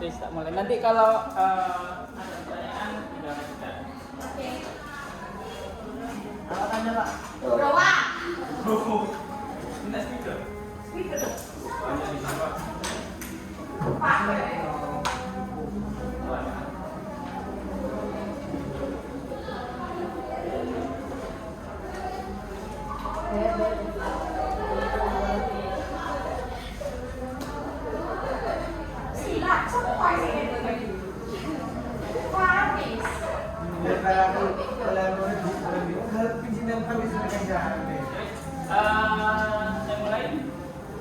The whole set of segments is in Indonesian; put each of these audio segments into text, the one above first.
Tak mulai. Nanti kalau ada pertanyaan tidak ada. Oke. Apa tanya Pak? Berapa? Minta speaker. Speaker. Banyak di sana Pak. Pak. Silat semua sih Paris. Saya mulai.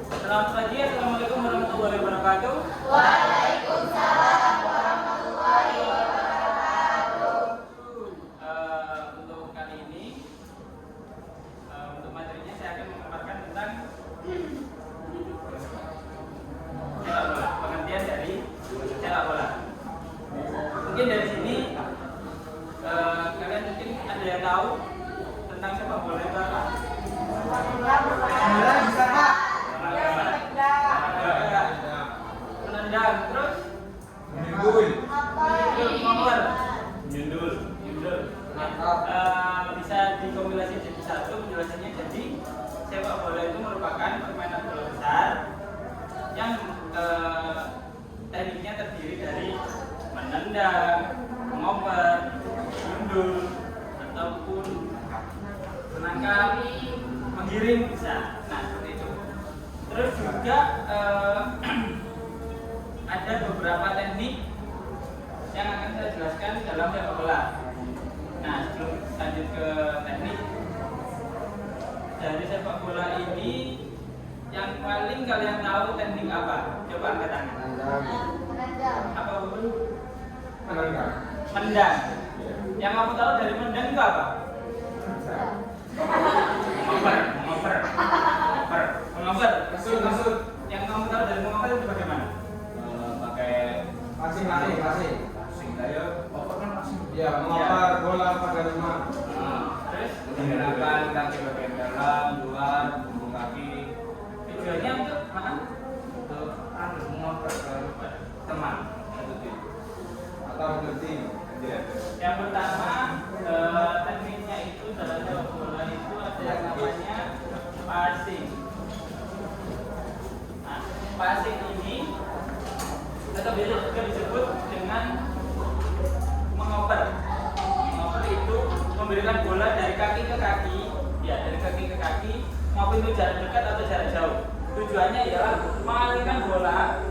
Selamat pagi, assalamualaikum warahmatullahi wabarakatuh. Waalaikumsalam warahmatullahi wabarakatuh. Untuk kali ini, untuk materinya saya akan memaparkan tentang sepak bola, pengertian dari sepak bola. Mungkin dari sini kalian mungkin ada yang tahu tentang sepak bola itu apa? Menendang, terus nyundul. Bisa dikompilasi jadi satu penjelasannya. Jadi sepak bola itu merupakan permainan bola besar yang tekniknya terdiri dari menendang, mengoper, nyundul, ataupun menangkap, menggiring bisa. Nah, seperti itu. Terus juga ada beberapa teknik yang akan saya jelaskan dalam sepak bola. Nah, sebelum lanjut ke teknik dari sepak bola ini, yang paling kalian tahu teknik apa? Coba angkat tangan. Apa pun? Mendang. Yang kamu tahu dari mendang itu apa? Mengoper. Yang kamu tahu dari mengoper itu bagaimana? Pakai passing. Ayo, oper kan passing. Ya, mengopar bola pada rumah. Terus Menggunakan kaki bagian dalam, luar, punggung kaki. tujuannya untuk mana? Untuk mengoper ke Teman. satu tim atau untuk tim. Yang pertama, tekniknya itu dalam sepak bola itu ada yang namanya passing. Nah, passing ini atau biasa juga disebut dengan mengoper. Mengoper itu memberikan bola dari kaki ke kaki, ya dari kaki ke kaki, maupun itu jarak dekat atau jarak jauh. Tujuannya ialah mengalihkan bola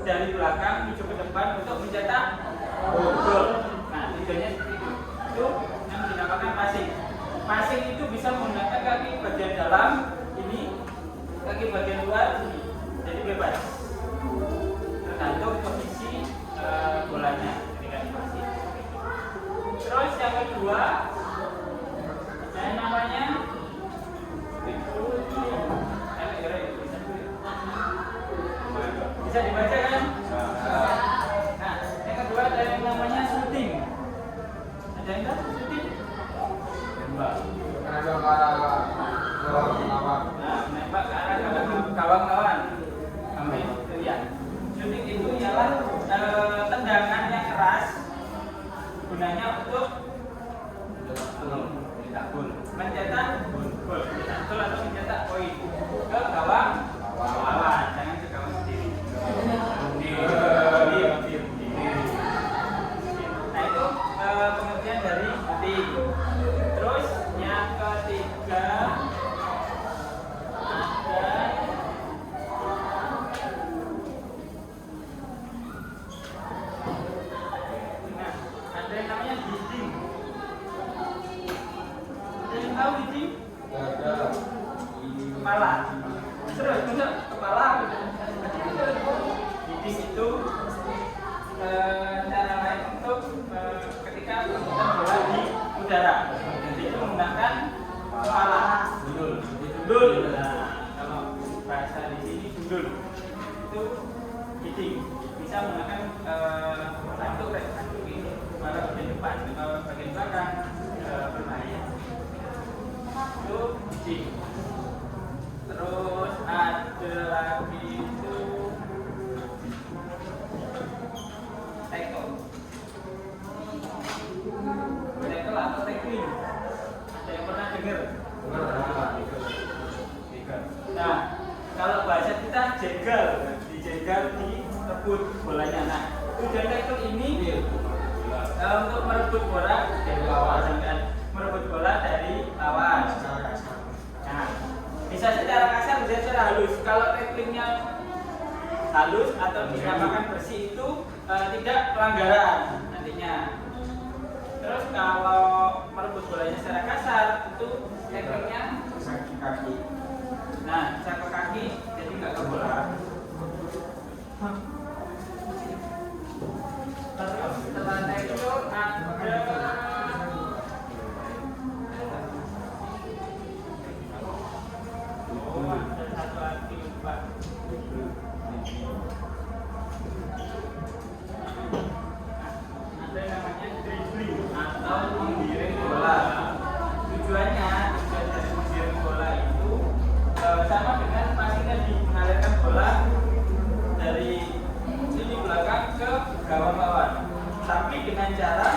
dari belakang menuju ke depan untuk mencetak gol. Nah, tujuannya seperti itu. Itu yang dinamakan passing. Passing itu bisa menggunakan kaki bagian dalam ini, kaki bagian luar ini. Jadi bebas. Tergantung posisi bolanya ketika dipasing. Terus yang kedua, yang namanya bisa dibaca kan? Nah, yang kedua ada yang namanya shooting. Ada yang tahu shooting? Tembak. Menembak ke arah gawang lawan. Nah, menembak ke arah gawang lawan. Sampai bolanya. Nah, tujuan tackle ini untuk merebut bola dari lawan dan merebut bola dari lawan. Nah, bisa secara kasar, bisa secara halus. Kalau tacklingnya halus atau dinamakan bersih itu tidak pelanggaran nantinya. Terus kalau merebut bolanya secara kasar itu tacklingnya kaki. nah bisa ke kaki, jadi nggak ke bola. Terus setelah tackle ada satu lagi lupa. Ada yang namanya dribbling atau menggiring bola. Tujuannya dari menggiring bola itu sama dengan passing tadi, mengalirkan bola dari sisi belakang ke gawang lawan. Tapi dengan cara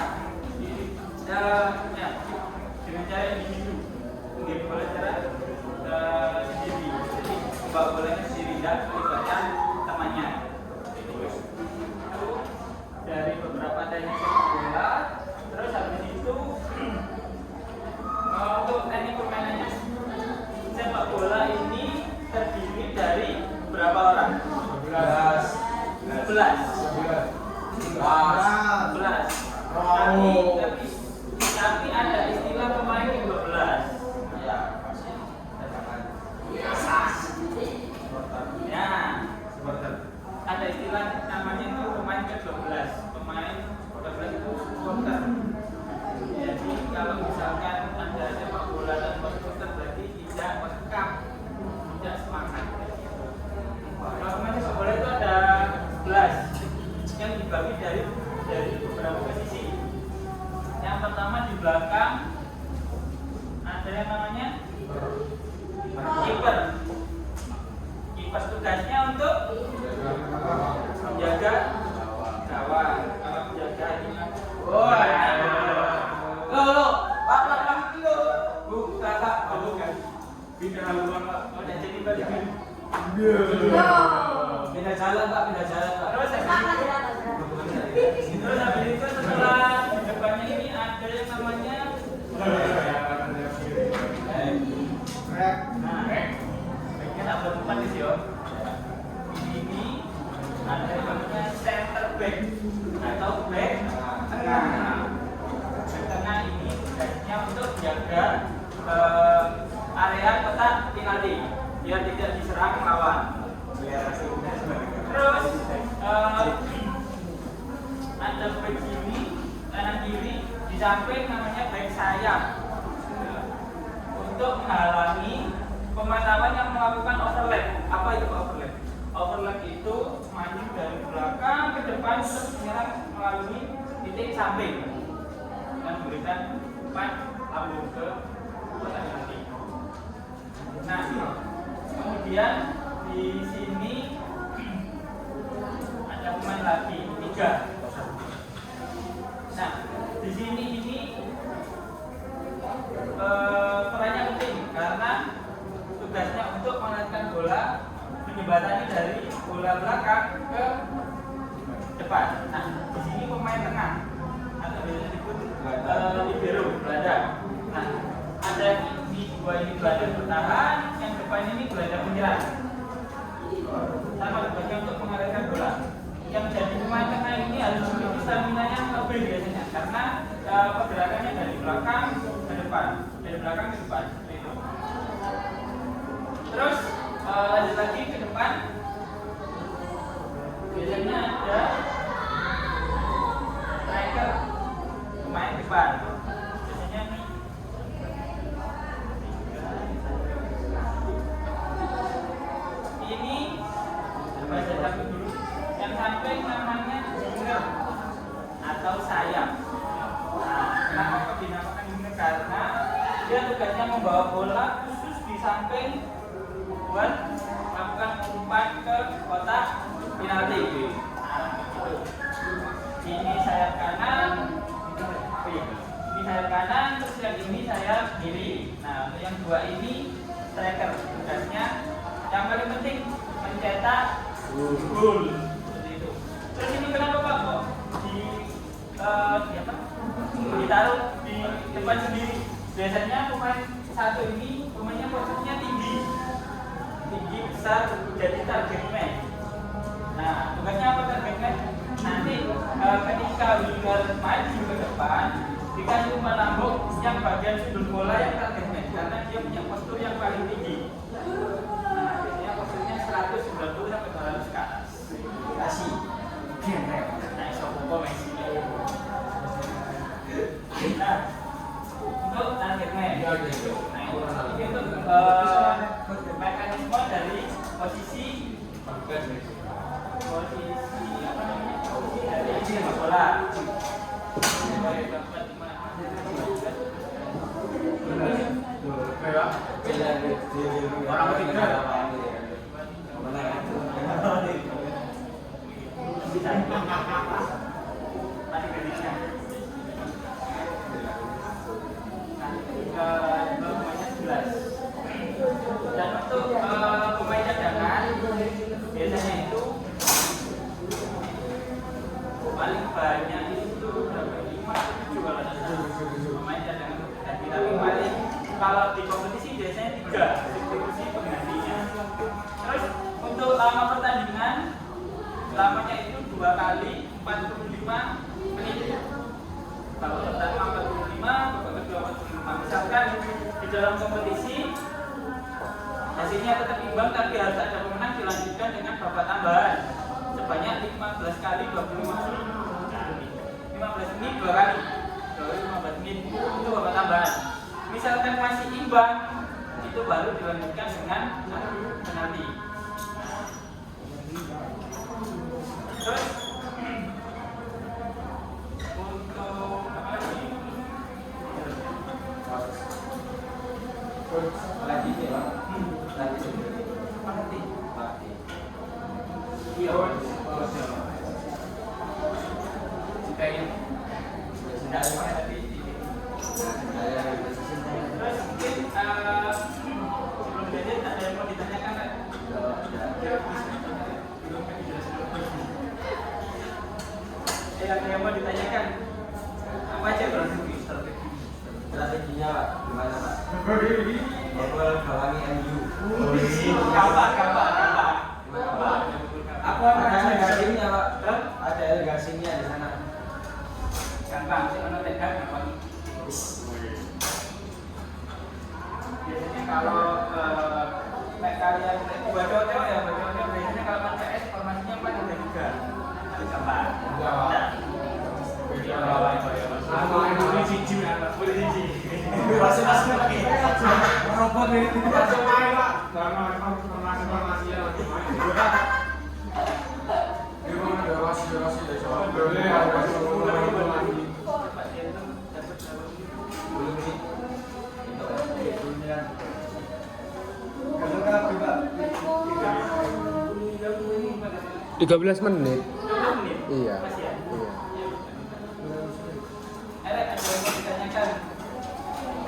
dengan cara individu, menggiring bola secara sendiri. Jadi membawa bolanya sendiri dan melibatkan temannya. Itu dari beberapa teknik sepak bola. Terus habis itu untuk teknik permainannya, sepak bola ini terdiri dari berapa orang? 11. Tapi ada istilah pemain 12. Ya, ada istilah namanya itu pemain ke-12. Pemain 12 itu supporter. Jadi kalau misalkan ada sepak bola dan supporter berarti tidak lengkap, tidak semangat. Kalau pemain sepak bola itu ada 11 yang dibagi dari beberapa posisi. Yang pertama di belakang ada yang namanya kiper. Kiper tugasnya untuk menjaga gawang. Kalau menjaga ini bukan. Pindah haluan Pak. Oh, jadi balik. Pindah jalan Pak. Terus habis itu setelah di depannya ini ada yang namanya baiknya tak bertempat di sini. Ini ada yang namanya center back atau back tengah. Back tengah ini tugasnya untuk menjaga area kotak penalti biar tidak diserang lawan. Terus ada back kiri, kanan kiri, di samping namanya back sayap untuk menghalangi pemain lawan yang melakukan overlap. Apa itu overlap? Overlap itu maju dari belakang ke depan untuk menyerang melalui titik samping dan memberikan umpan lambung ke kotak penalti. Nah, kemudian di sini ada pemain lagi 3. Nah, di sini ini perannya penting karena tugasnya untuk mengalirkan bola menjembatani dari bola belakang ke depan. Nah, di sini pemain tengah atau biasanya disebut libero gelandang. Nah, ada di dua ini gelandang bertahan, yang depan ini gelandang menyerang. Sama tugasnya untuk mengalirkan bola. Yang jadi pemain tengah ini harus memiliki stamina yang lebih biasanya karena pergerakannya dari belakang ke depan, dari belakang ke depan. Itu. Terus lanjut lagi ke depan, biasanya ada striker, pemain depan. Biasanya nih. Ini baca satu dulu. Yang samping namanya winger atau sayap. Nah, kenapa kok dinamakan winger? Karena dia tugasnya membawa bola khusus di samping buat melakukan umpan ke kotak penalti. Nah, gitu. Ini sayap kanan, ini sayap kanan, terus yang ini sayap kiri. Nah, untuk yang dua ini striker, tugasnya yang paling penting mencetak gol. ditaruh di depan sendiri. Biasanya pemain satu ini pemainnya posisinya tinggi besar, jadi target man. Nah, tugasnya apa target man? Nanti ketika winger maju ke depan, dikasih umpan lambung yang bagian sudut bola yang target man, karena dia punya postur yang paling tinggi. Nah, biasanya posturnya 190 sampai 200 ke atas. Kasih. Genrek. Nah, iso popo Messi. Nah, untuk target man. Nah, ini untuk mekanisme dari posisi apa namanya? Posisi dari bola. Orang ketiga. Masih gadisnya. Pemainnya 11. Dan untuk pemain cadangan biasanya itu paling banyak itu berapa? 5 atau 7 kalau tidak salah. Pemain cadangan tapi paling kalau di kompetisi biasanya 3 substitusi penggantinya. Terus untuk lama pertandingan lamanya itu 2 kali 45 menit. Kalau pertama 45, babak kedua 45. Misalkan di dalam kompetisi hasilnya tetap imbang tapi harus ada pemenang, dilanjutkan dengan babak tambahan sebanyak 15 kali 25 menit. 15 menit 2 kali. 15 menit itu babak tambahan. Misalkan masih imbang, itu baru dilanjutkan dengan penalti. Terus untuk apa lagi? Lagi ya, Pak. Lagi Penalti. Iya. Jika ini tidak ada penalti. Terus mungkin sebelum jadi ada yang mau ditanyakan kan? Ada yang mau ditanyakan? Apa aja bro? Strateginya Pak, gimana Pak? Gawangi MU. Kapan? Aku ada legasinya Pak. Ada legasinya di sana. Gampang, sih menurut Tegar gampang. Biasanya kalau kalian buat cowok ya, biasanya kalau main PS formasinya 4-3-3. Itu gampang. Boleh siji. Masih pakai robot ini. Langsung main Pak. Karena informasi-informasinya langsung main. Ini mau ada rasi dari soal boleh ada lagi. Belum nih. Kalau Pak. 13 menit. Iya. Masih ya? Iya. Ada yang mau ditanyakan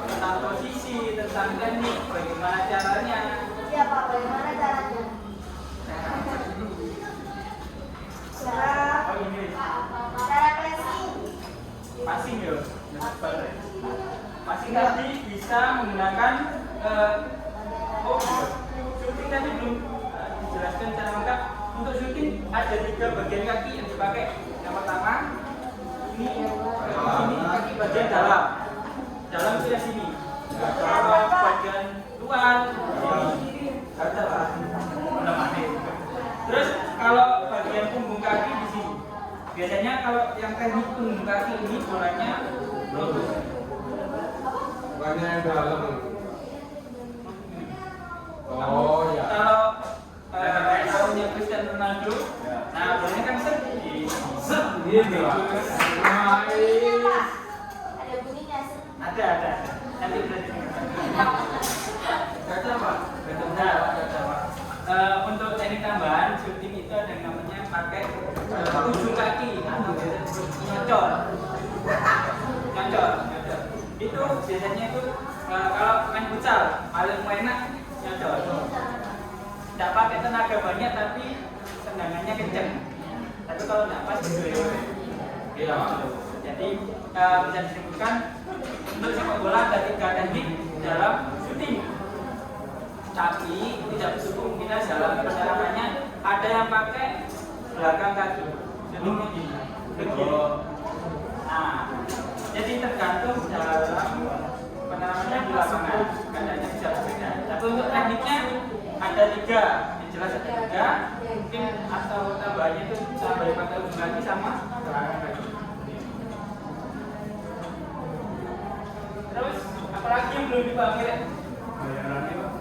tentang posisi, tentang teknik, bagaimana caranya? Siapa? Bagaimana caranya? Oh ini, Cara pressing. passing ya. Passing tadi bisa menggunakan shooting tadi belum dijelaskan secara lengkap. Untuk shooting ada 3 bagian kaki yang dipakai. Yang pertama ini kaki bagian dalam itu yang sini. Kalau bagian luar ini ada lah. Terus kalau bagian punggung kaki di sini. Biasanya kalau yang teknik punggung kaki ini bolanya lurus. Bukannya yang dalam. Oh ya. Kalau tahunnya Cristiano Ronaldo, nah bolanya kan set. Ini Pak. Bunyinya, Pak. Ada bunyinya. Ada. Nanti berarti. Gajah Pak. Gajah Pak. Untuk teknik tambahan shooting itu ada yang namanya pakai ujung kaki atau biasanya disebut nyocor. Itu biasanya itu kalau main futsal paling enak nyocor. Tidak pakai tenaga banyak tapi tendangannya kenceng. Tapi kalau tidak pas gitu ya. Iya. Ya Jadi bisa disebutkan untuk sepak bola ada 3 teknik dalam syuting. Tapi tidak cukup kemungkinan dalam penerapannya ada yang pakai belakang kaki. Sebelumnya begini. Nah, jadi tergantung dalam penerapannya di lapangan. Keadaannya bisa berbeda. Tapi untuk tekniknya ada 3. Yang jelas ada 3. Mungkin atau tambahannya itu sampai pakai ujung kaki sama belakang kaki. Terus apalagi yang belum dipahami? Bayarannya Pak.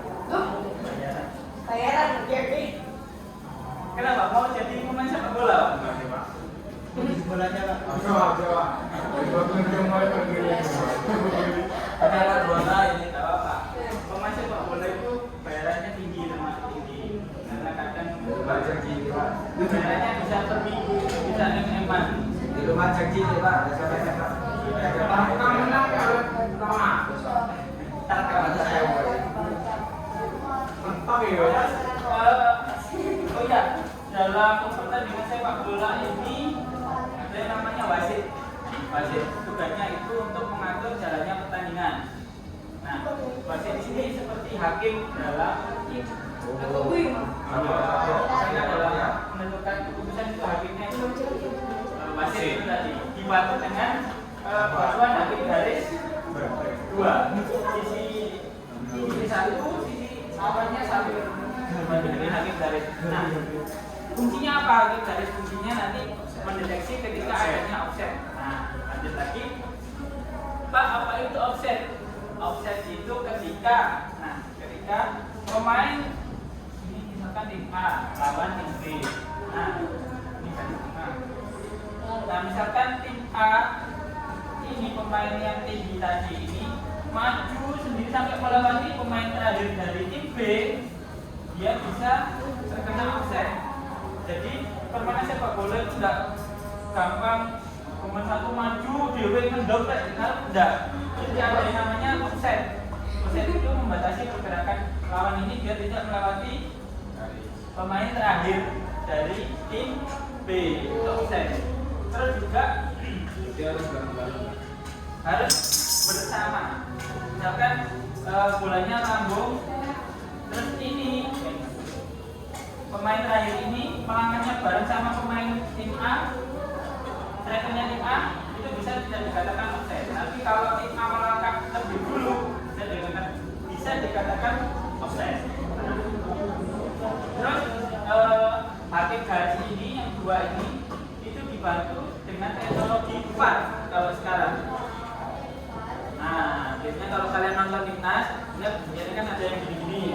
Bayaran. Bayaran jadi. Kenapa mau jadi pemain sepak bola? Pak. Bolanya Pak. Jawa. Ada alat bola ini tak apa. Pemain sepak bola itu bayarannya tinggi, termasuk tinggi. Karena kadang Baca gini Pak. bayarannya bisa per minggu, bisa em-eman. Di rumah cek gini Pak. Ada siapa Pak? Oh ya, dalam pertandingan sepak bola ini ada yang namanya wasit. Wasit tugasnya itu untuk mengatur jalannya pertandingan. Nah, wasit di sini seperti hakim dalam karena dalam menentukan keputusan itu hakimnya itu wasit itu tadi dibantu dengan bantuan hakim garis 2 sisi 1, sisi awalnya 1 dibantu dengan hakim garis. Nah, fungsinya apa hakim garis? Fungsinya nanti mendeteksi ketika adanya offset. Nah, lanjut lagi, Pak, apa itu offset? Offset itu ketika pemain ini misalkan tim A lawan tim B. Nah, ini kan tim A. Nah, misalkan tim A ini pemain yang tinggi tadi ini maju sendiri sampai melewati pemain terakhir dari tim B, dia bisa terkena offset. Jadi permainan sepak bola itu tidak gampang pemain satu maju dewe mendok tidak. Jadi ada yang namanya offset. Offset itu membatasi pergerakan lawan ini biar tidak melewati pemain terakhir dari tim B. Itu offset. Terus juga Dia harus bareng-bareng. harus bersama. Misalkan bolanya lambung, terus ini pemain terakhir ini melangkahnya bareng sama pemain tim A, strikernya tim A, itu bisa tidak dikatakan offset. Tapi kalau tim A melangkah lebih dulu, bisa dikatakan offset. Terus hakim garis ini yang 2 ini itu dibantu dengan teknologi VAR kalau sekarang. Nah, biasanya kalau kalian nonton timnas, lihat biasanya kan ada yang gini-gini.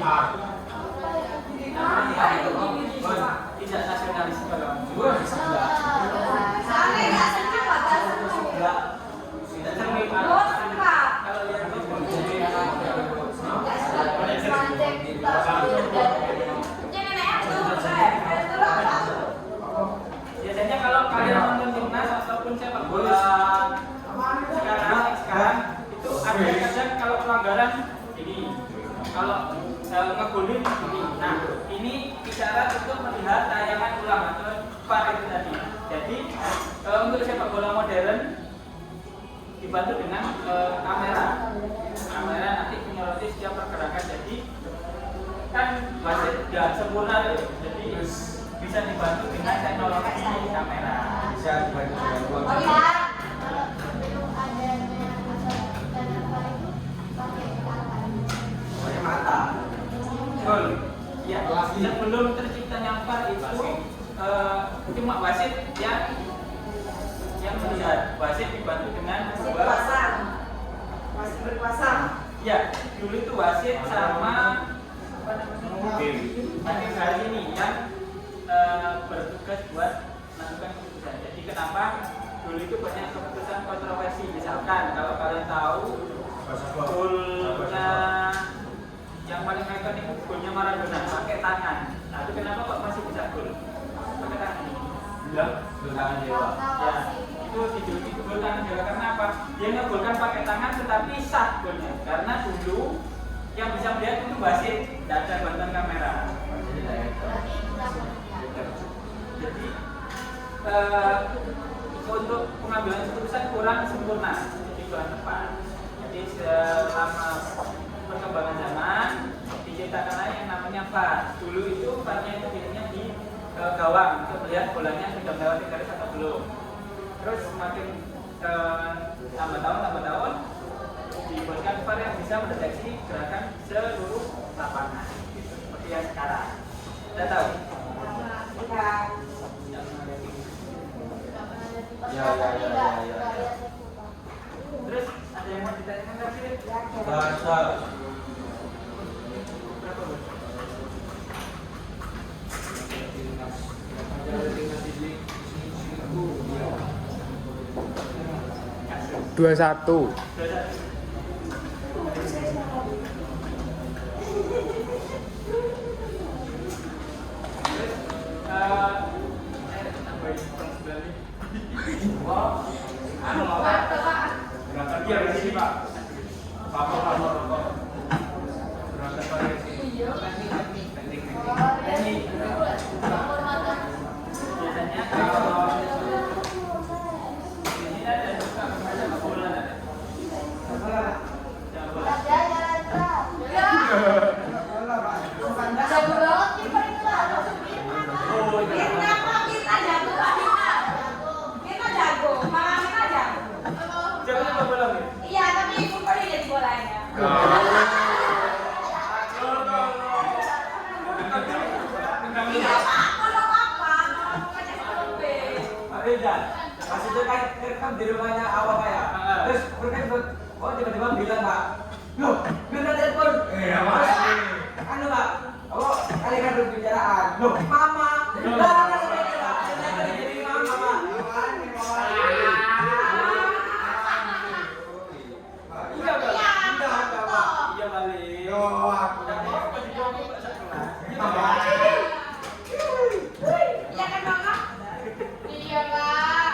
Tidak nasionalis kalau tidak cermin. Kalau lihat biasanya kalau kalian nonton timnas ataupun sepak bola sekarang itu ada kadang kalau pelanggaran ini, kalau ngegolin ini. Nah, ini bicara untuk melihat tayangan ulang atau VAR itu tadi. Jadi untuk sepak bola modern dibantu dengan kamera. Kamera nanti menyoroti setiap pergerakan. Jadi kan wasit tidak sempurna itu. Jadi bisa dibantu dengan teknologi kamera. Bisa dibantu dengan uang. Oh ya. Sebelum adanya dan apa itu pakai tangan. Pokoknya mata. Betul. Ya, sebelum terciptanya VAR itu cuma wasit yang melihat. Wasit dibantu dengan Masih berkuasa. ya, dulu itu wasit sama apa namanya? Hakim garis ini yang bertugas buat melakukan keputusan. Jadi kenapa dulu itu banyak keputusan kontroversi. Misalkan kalau kalian tahu golnya yang paling ikonik itu golnya Maradona pakai tangan. Nah, itu kenapa kok masih bisa gol pakai tangan ini? Tangan dewa. Ya, itu dijuluki gol tangan dewa karena apa? Dia ngegolkan pakai tangan tetapi sah golnya karena dulu yang bisa melihat itu wasit, tidak ada bantuan kamera. Jadi untuk pengambilan keputusan kurang sempurna, jadi kurang tepat. Jadi selama perkembangan zaman diciptakanlah yang namanya VAR. Dulu itu VAR-nya itu biasanya di gawang untuk melihat bolanya sudah melewati garis atau belum. Terus semakin tambah tahun dibuatkan VAR yang bisa mendeteksi gerakan seluruh lapangan, gitu. Seperti yang sekarang. Sudah tahu? Ya. Terus ada yang mau ditanyakan lagi? Bahasa. Dua satu. Gerakan variasi Pak. Apa rokok. Gerakan variasi. Teknik. Biasanya kalau ini ada juga macam bola. Iya, tapi ibu pergi jadi bolanya. Iya, Pak. Kalau apa? Pak Reza, pas itu kan di rumahnya awal Pak ya. Terus kok tiba-tiba bilang Pak, loh, minta telepon. Iya Pak. Anu Pak, kali kan berbicaraan. Loh, Mama. Lah, kan sepeda Pak. Jadi Mama Pak. Iya Pak. Iya balik. Yo, aku. Iya kan, Mama? Iya, Pak.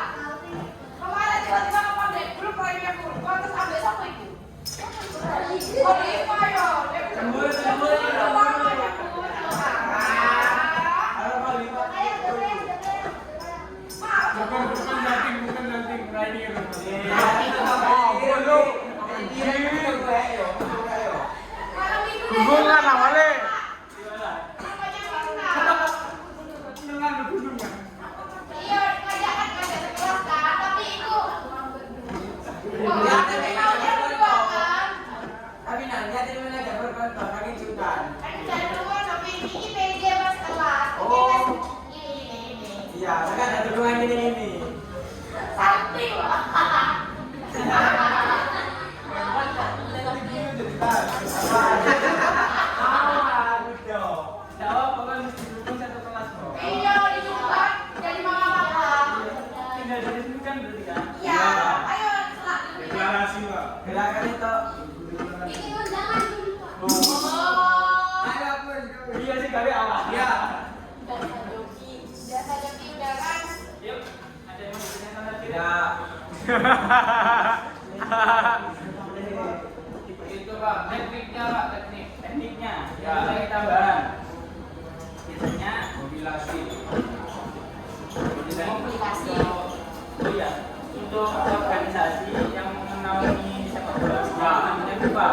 Kemarin tiba-tiba ngomong deh, grup lainnya kurang, terus ambil sama itu. Oh, Rifa ya. Cemburu. Bukan nanti radio. Hubungan awalnya. Iya, ngajak sekelas kan, tapi itu. Tapi nanti ada yang ada berkontor lagi juga. Iya, kan ada dukungan ini. Jawab bukan mesti dukung satu kelas kok. Iya, dicoba jadi mama papa. Tinggal diresmikan berarti kan? Iya, ayo selak. Deklarasi Pak. Gerakan itu. Ini undangan. Ayo aku. Iya sih kali awal. Iya. Biasa joki udah kan. Yuk, ada yang mau ditanyakan lagi? Ya. Itu Pak, tekniknya Pak, tekniknya. Ya, lagi tambahan. Biasanya Mobilasi. Mobilisasi. Oh iya, untuk organisasi yang menaungi sepak bola namanya FIBA.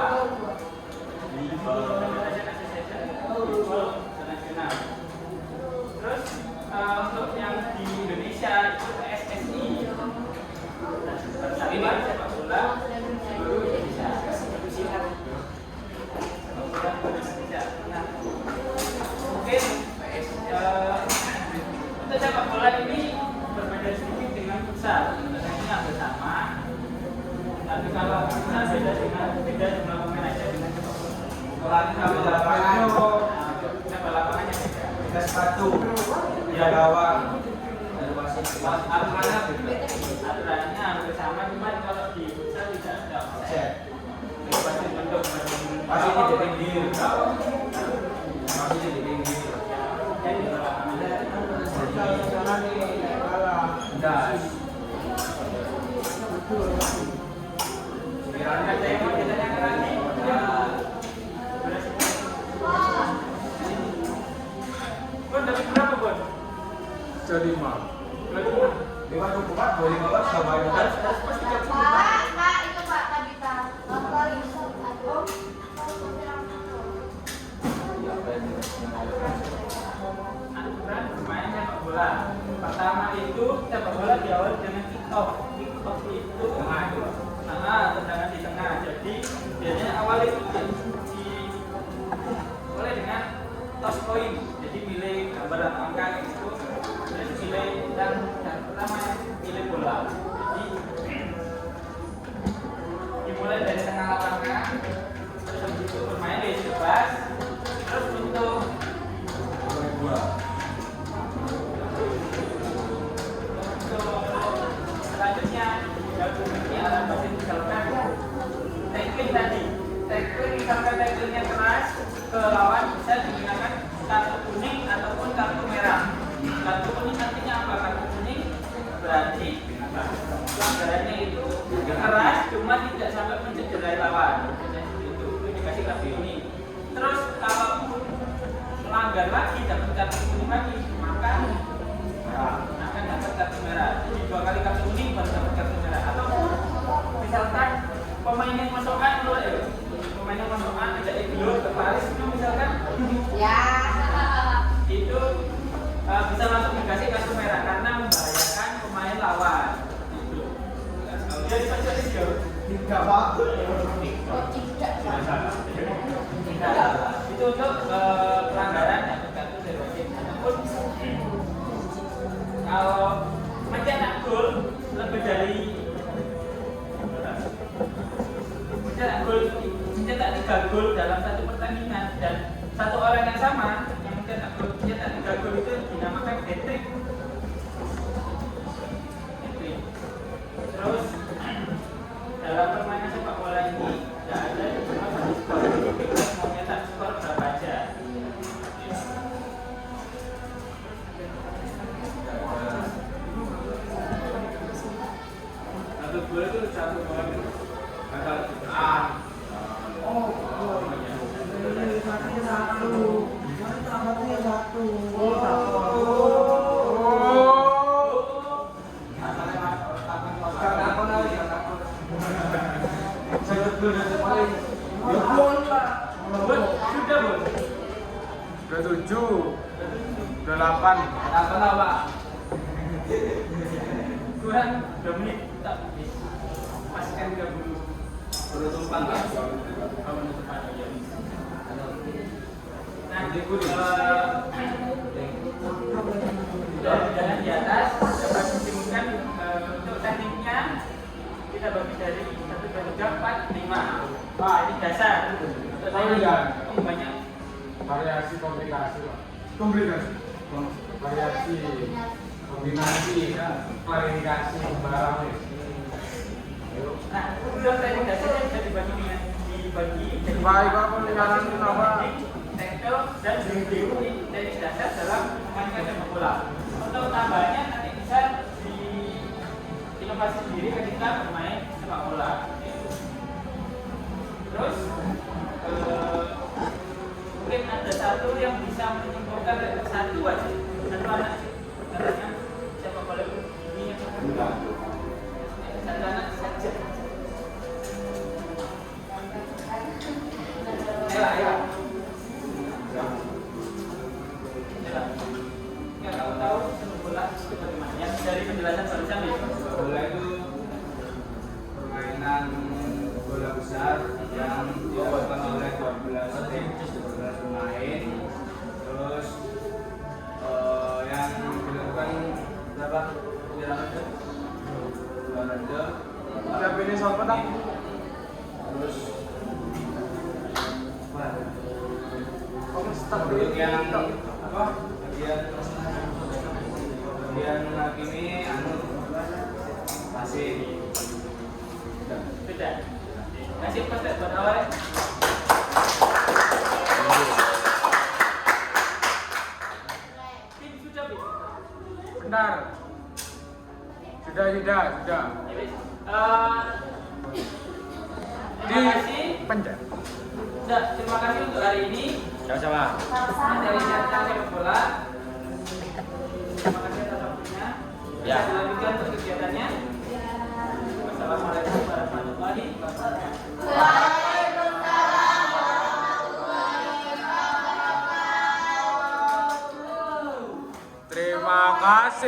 Nasional. Terus untuk yang di Indonesia itu SSI. Persatuan Sepak Bola Seluruh Indonesia. Sepak Bola Indonesia. Nah, mungkin untuk sepak bola ini berbeda sedikit dengan futsal. Sebenarnya hampir sama. Tapi kalau futsal beda jumlah pemain aja dengan sepak bola. Orang sampai lapangan. Nah, lapangannya beda. Kita sepatu. Ya gawang. Ada wasit. Aturannya beda. Aturannya hampir sama, cuma kalau di futsal tidak ada offset. Pasti bentuk Masih di pinggir. Masih di pinggir. jadi lapangannya. Das. Ada yang mau ditanyakan lagi? Ya. Bon, dapat berapa, Bon? Jadi Mak. Lewat 24. bowling apa Surabaya kan? Harus pas 30. Pak, itu Pak Tabita. Aturan bermain sepak bola. Pertama itu sepak bola diawali dengan kick off. Kick off itu tendangan di tengah. Jadi biasanya awal itu mulai dengan toss coin. Jadi pilih gambar atau angka gitu. Terus pilih dan pertama pilih bola. Jadi dimulai dari tengah lapangan. Terus habis itu bermain di bebas. Terus untuk selanjutnya ini alat mesin misalkan tackling tadi. Tackling misalkan tacklingnya keras ke lawan bisa digunakan kartu kuning ataupun kartu merah. Kartu kuning artinya apa? Kartu kuning berarti pelanggarannya itu keras cuma tidak sampai mencederai lawan. Itu dikasih kartu kuning. Terus kalau melanggar lagi dapat kartu kuning lagi maka akan dapat kartu merah. Jadi 2 kali kartu kuning baru dapat kartu merah. Atau misalkan pemain yang masukkan pemain yang masukkan ada Iglo ke Paris itu misalkan Ya. itu bisa langsung dikasih kartu merah karena membahayakan pemain lawan. Itu. Jadi spesialis jauh. Tidak Pak. Oh, tidak. Itu untuk pelanggaran dapat kartu dari wasit. Ataupun kalau mencetak gol lebih dari mencetak 3 gol dalam satu pertandingan dan satu orang yang sama yang mencetak 3 gol itu dinamakan hat-trick. Terus dalam permainan sepak bola ini tidak ada cuma satu skor. Kita mau nyetak skor berapa aja. Satu gol itu satu gol itu bakal sudah bos. Udah 7, udah 8. Apa lah pak? Kurang 2 menit tak pastikan 30 penutupan lah. Penutupan aja. Nah, jalan di atas dapat disimpulkan untuk tekniknya kita bagi dari 1, 2, 3, 4, 5. Wah, ini dasar. Untuk teknik banyak. Variasi komplikasi, Pak. Komplikasi. Variasi, kombinasi, klarifikasi, barang. Nah, untuk teknik dasarnya bisa dibagi jadi Baik, Pak, peningkatan itu apa? tackle dan dribbling. Ini teknik dasar dalam memainkan sepak bola. Untuk tambahannya nanti bisa diinovasi sendiri ketika bermain sepak bola. Terus mungkin ada satu yang bisa menyimpulkan satu aja, satu anak katanya sepak bola ini satu anak saja. Ya. Ya, kamu tahu sepak bola itu bagaimana? Yang dari penjelasan barusan ya. Bola itu permainan bola besar yang dilakukan oleh 12 tim, 12 pemain. Terus yang dilakukan berapa? 2 ronde. Siapa ini siapa, tak? Terus Kamu start untuk yang apa? bagian hakimi masih Beda. Nasib pas buat awal. Tim sudah Bi? Benar. Sudah. Ya, wis. Terima kasih. Pencet. Sudah, terima kasih untuk hari ini. Sama-sama. Materi tentang sepak bola. Terima kasih atas waktunya. Bisa dilanjutkan untuk kegiatannya. Wassalamualaikum warahmatullahi wabarakatuh. Waalaikumsalam warahmatullahi wabarakatuh. Terima kasih.